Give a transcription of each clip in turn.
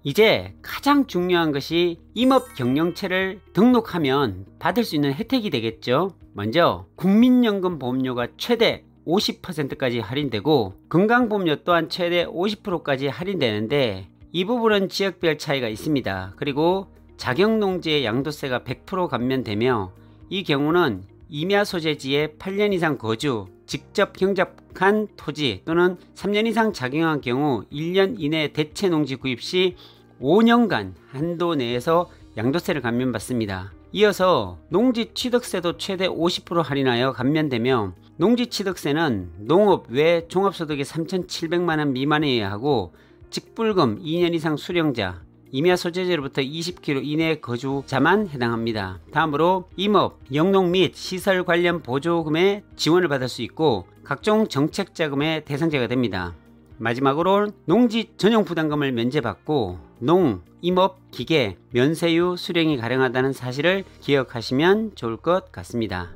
이제 가장 중요한 것이 임업경영체를 등록하면 받을 수 있는 혜택이 되겠죠. 먼저 국민연금 보험료가 최대 50%까지 할인되고 건강보험료 또한 최대 50%까지 할인되는데 이 부분은 지역별 차이가 있습니다. 그리고 자격농지의 양도세가 100% 감면되며 이 경우는 임야 소재지에 8년 이상 거주, 직접 경작한 토지 또는 3년 이상 작용한 경우 1년 이내 대체 농지 구입 시 5년간 한도 내에서 양도세를 감면받습니다. 이어서 농지 취득세도 최대 50% 할인하여 감면되며 농지 취득세는 농업 외 종합소득이 3,700만원 미만이어야 하고 직불금 2년 이상 수령자, 임야 소재지로부터 20km 이내 거주자만 해당합니다. 다음으로 임업, 영농 및 시설 관련 보조금의 지원을 받을 수 있고 각종 정책자금의 대상자가 됩니다. 마지막으로 농지 전용 부담금을 면제받고 농, 임업, 기계, 면세유 수령이 가능하다는 사실을 기억하시면 좋을 것 같습니다.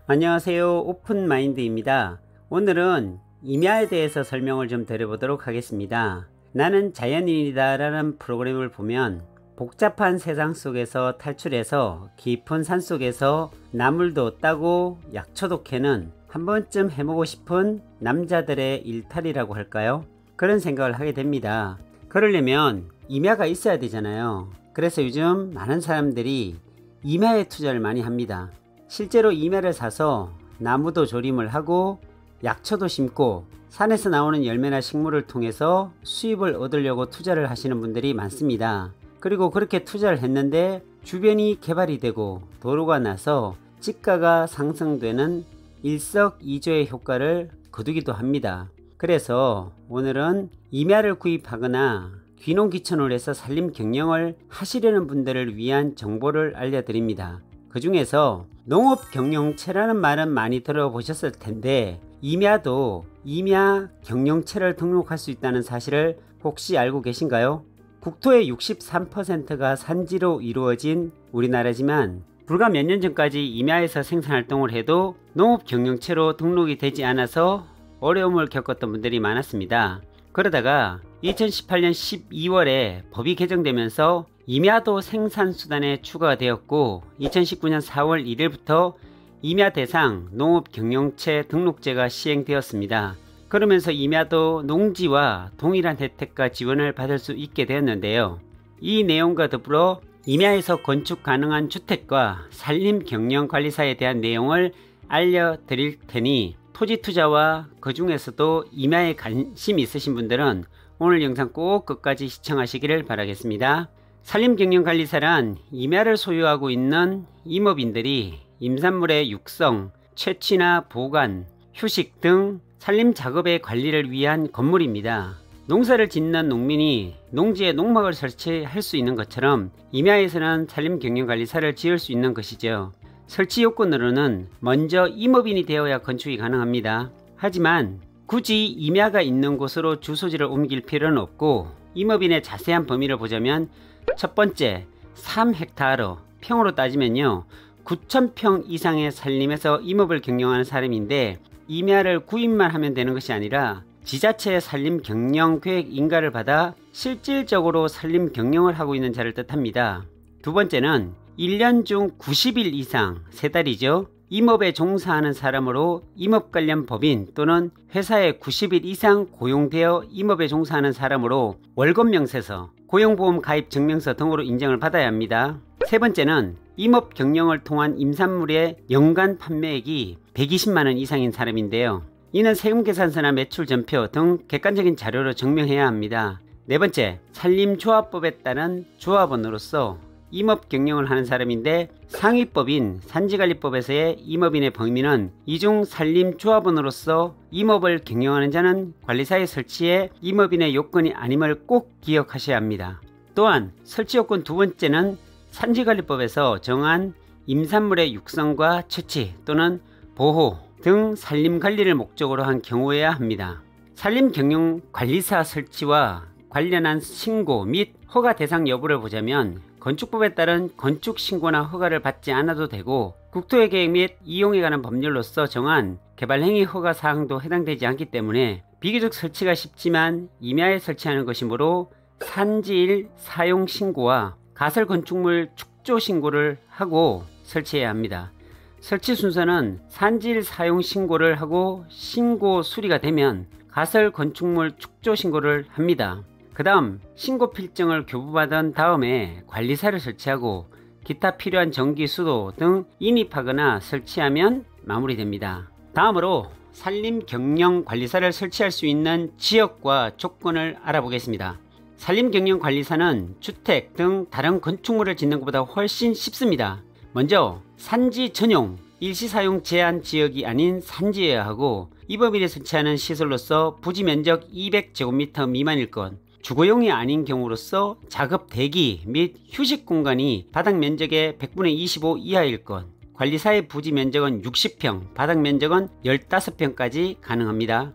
안녕하세요, 오픈마인드입니다. 오늘은 임야에 대해서 설명을 좀 드려보도록 하겠습니다. 나는 자연인이다 라는 프로그램을 보면 복잡한 세상 속에서 탈출해서 깊은 산 속에서 나물도 따고 약초도 캐는 한 번쯤 해보고 싶은 남자들의 일탈이라고 할까요? 그런 생각을 하게 됩니다. 그러려면 임야가 있어야 되잖아요. 그래서 요즘 많은 사람들이 임야에 투자를 많이 합니다. 실제로 임야를 사서 나무도 조림을 하고 약초도 심고 산에서 나오는 열매나 식물을 통해서 수입을 얻으려고 투자를 하시는 분들이 많습니다. 그리고 그렇게 투자를 했는데 주변이 개발이 되고 도로가 나서 지가가 상승되는 일석이조의 효과를 거두기도 합니다. 그래서 오늘은 임야를 구입하거나 귀농귀촌을 해서 산림 경영을 하시려는 분들을 위한 정보를 알려드립니다. 그 중에서 농업경영체라는 말은 많이 들어보셨을 텐데 임야도 임야 경영체를 등록할 수 있다는 사실을 혹시 알고 계신가요? 국토의 63%가 산지로 이루어진 우리나라지만 불과 몇 년 전까지 임야에서 생산활동을 해도 농업경영체로 등록이 되지 않아서 어려움을 겪었던 분들이 많았습니다. 그러다가 2018년 12월에 법이 개정되면서 임야도 생산수단에 추가가 되었고 2019년 4월 1일부터 임야 대상 농업경영체 등록제가 시행되었습니다. 그러면서 임야도 농지와 동일한 혜택과 지원을 받을 수 있게 되었는데요. 이 내용과 더불어 임야에서 건축 가능한 주택과 산림경영관리사에 대한 내용을 알려드릴 테니 토지 투자와 그 중에서도 임야에 관심 있으신 분들은 오늘 영상 꼭 끝까지 시청하시기를 바라겠습니다. 산림경영관리사란 임야를 소유하고 있는 임업인들이 임산물의 육성, 채취나 보관, 휴식 등 산림작업의 관리를 위한 건물입니다. 농사를 짓는 농민이 농지에 농막을 설치할 수 있는 것처럼 임야에서는 산림경영관리사를 지을 수 있는 것이죠. 설치 요건으로는 먼저 임업인이 되어야 건축이 가능합니다. 하지만 굳이 임야가 있는 곳으로 주소지를 옮길 필요는 없고 임업인의 자세한 범위를 보자면 첫 번째 3헥타르, 평으로 따지면요 9,000평 이상의 산림에서 임업을 경영하는 사람인데 임야를 구입만 하면 되는 것이 아니라 지자체의 산림 경영 계획 인가를 받아 실질적으로 산림 경영을 하고 있는 자를 뜻합니다. 두 번째는 1년 중 90일 이상, 3달이죠. 임업에 종사하는 사람으로 임업 관련 법인 또는 회사에 90일 이상 고용되어 임업에 종사하는 사람으로 월급명세서, 고용보험 가입 증명서 등으로 인정을 받아야 합니다. 세 번째는 임업 경영을 통한 임산물의 연간 판매액이 120만원 이상인 사람인데요. 이는 세금계산서나 매출전표 등 객관적인 자료로 증명해야 합니다. 네 번째, 산림조합법에 따른 조합원으로서 임업 경영을 하는 사람인데 상위법인 산지관리법에서의 임업인의 범위는 이중 산림조합원으로서 임업을 경영하는 자는 관리사의 설치에 임업인의 요건이 아님을 꼭 기억하셔야 합니다. 또한 설치요건 두 번째는 산지관리법에서 정한 임산물의 육성과 채취 또는 보호 등 산림관리를 목적으로 한 경우여야 합니다. 산림경영관리사 설치와 관련한 신고 및 허가 대상 여부를 보자면 건축법에 따른 건축신고나 허가를 받지 않아도 되고 국토의 계획 및 이용에 관한 법률로서 정한 개발행위 허가사항도 해당되지 않기 때문에 비교적 설치가 쉽지만 임야에 설치하는 것이므로 산지일 사용 신고와 가설 건축물 축조 신고를 하고 설치해야 합니다. 설치 순서는 산지일 사용 신고를 하고 신고 수리가 되면 가설 건축물 축조 신고를 합니다. 그 다음 신고 필증을 교부받은 다음에 관리사를 설치하고 기타 필요한 전기, 수도 등 인입하거나 설치하면 마무리됩니다. 다음으로 산림경영관리사를 설치할 수 있는 지역과 조건을 알아보겠습니다. 산림경영관리사는 주택 등 다른 건축물을 짓는 것보다 훨씬 쉽습니다. 먼저 산지 전용 일시사용 제한 지역이 아닌 산지여야 하고 이 법인에 설치하는 시설로서 부지면적 200제곱미터 미만일 것, 주거용이 아닌 경우로서 작업 대기 및 휴식 공간이 바닥 면적의 100분의 25 이하일 것, 관리사의 부지 면적은 60평, 바닥 면적은 15평까지 가능합니다.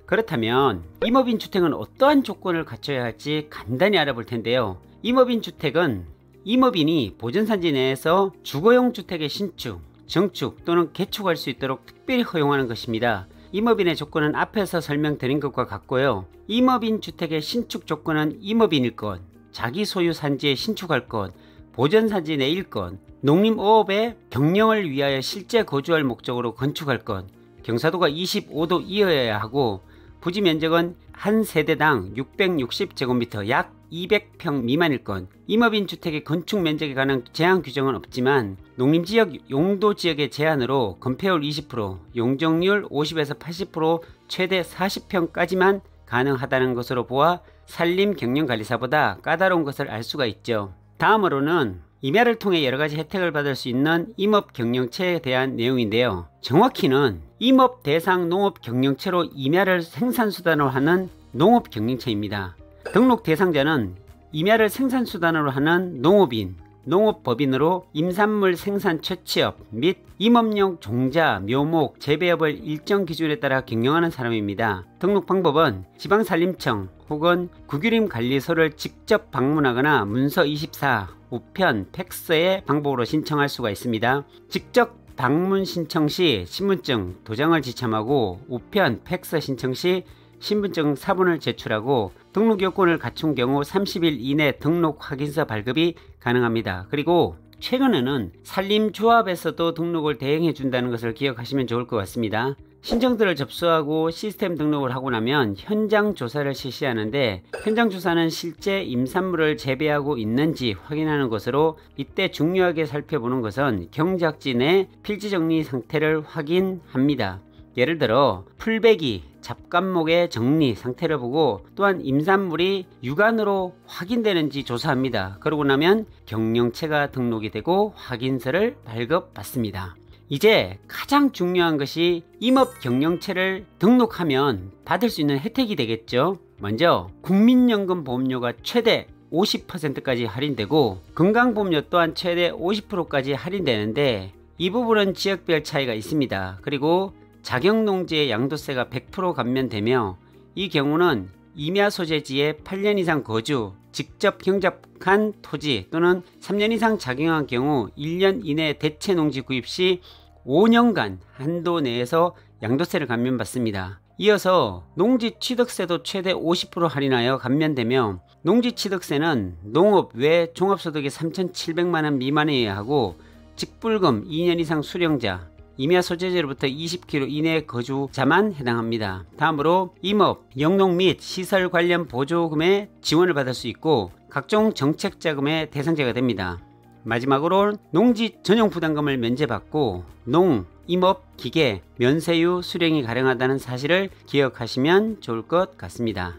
그렇다면 임업인 주택은 어떠한 조건을 갖춰야 할지 간단히 알아볼 텐데요. 임업인 주택은 임업인이 보전산지 내에서 주거용 주택의 신축, 정축 또는 개축할 수 있도록 특별히 허용하는 것입니다. 임업인의 조건은 앞에서 설명드린 것과 같고요. 임업인 주택의 신축 조건은 임업인일 것, 자기 소유 산지에 신축할 것, 보전산지 내일 것, 농림어업의 경영을 위하여 실제 거주할 목적으로 건축할 것, 경사도가 25도 이하여야 하고 부지 면적은 한 세대당 660제곱미터 약 200평 미만일 것, 임업인 주택의 건축 면적에 관한 제한 규정은 없지만 농림지역 용도지역의 제한으로 건폐율 20%, 용적률 50에서 80%, 최대 40평까지만 가능하다는 것으로 보아 산림경영관리사보다 까다로운 것을 알 수가 있죠. 다음으로는 임야를 통해 여러가지 혜택을 받을 수 있는 임업경영체에 대한 내용인데요. 정확히는 임업 대상 농업경영체로 임야를 생산수단으로 하는 농업경영체입니다. 등록 대상자는 임야를 생산수단으로 하는 농업인, 농업법인으로 임산물 생산 채취업 및 임업용 종자, 묘목, 재배업을 일정 기준에 따라 경영하는 사람입니다. 등록 방법은 지방산림청 혹은 국유림관리소를 직접 방문하거나 문서 24, 우편, 팩스의 방법으로 신청할 수가 있습니다. 직접 방문 신청 시 신분증, 도장을 지참하고 우편, 팩스 신청 시 신분증 사본을 제출하고 등록 요건을 갖춘 경우 30일 이내 등록 확인서 발급이 가능합니다. 그리고 최근에는 산림조합에서도 등록을 대행해 준다는 것을 기억하시면 좋을 것 같습니다. 신청들을 접수하고 시스템 등록을 하고 나면 현장 조사를 실시하는데, 현장 조사는 실제 임산물을 재배하고 있는지 확인하는 것으로, 이때 중요하게 살펴보는 것은 경작지 내 필지 정리 상태를 확인합니다. 예를 들어 풀베기, 잡간목의 정리 상태를 보고, 또한 임산물이 육안으로 확인되는지 조사합니다. 그러고 나면 경영체가 등록이 되고 확인서를 발급받습니다. 이제 가장 중요한 것이 임업경영체를 등록하면 받을 수 있는 혜택이 되겠죠. 먼저 국민연금 보험료가 최대 50%까지 할인되고 건강보험료 또한 최대 50%까지 할인되는데, 이 부분은 지역별 차이가 있습니다. 그리고 자격농지의 양도세가 100% 감면되며, 이 경우는 임야 소재지에 8년 이상 거주, 직접 경작한 토지 또는 3년 이상 작용한 경우 1년 이내 대체 농지 구입 시 5년간 한도 내에서 양도세를 감면받습니다. 이어서 농지취득세도 최대 50% 할인하여 감면되며, 농지취득세는 농업 외 종합소득이 3,700만원 미만이어야 하고, 직불금 2년 이상 수령자, 임야 소재지로부터 20km 이내 거주자만 해당합니다. 다음으로 임업, 영농 및 시설 관련 보조금의 지원을 받을 수 있고 각종 정책자금의 대상자가 됩니다. 마지막으로 농지 전용 부담금을 면제받고 농, 임업, 기계, 면세유 수령이 가능하다는 사실을 기억하시면 좋을 것 같습니다.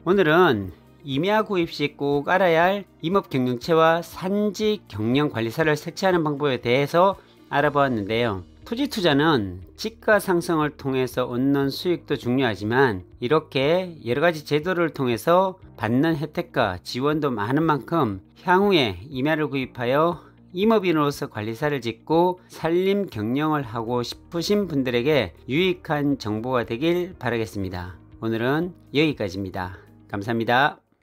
오늘은 임야 구입 시 꼭 알아야 할 임업경영체와 산지경영관리사를 설치하는 방법에 대해서 알아보았는데요. 토지 투자는 지가 상승을 통해서 얻는 수익도 중요하지만, 이렇게 여러가지 제도를 통해서 받는 혜택과 지원도 많은 만큼 향후에 임야를 구입하여 임업인으로서 관리사를 짓고 산림 경영을 하고 싶으신 분들에게 유익한 정보가 되길 바라겠습니다. 오늘은 여기까지입니다. 감사합니다.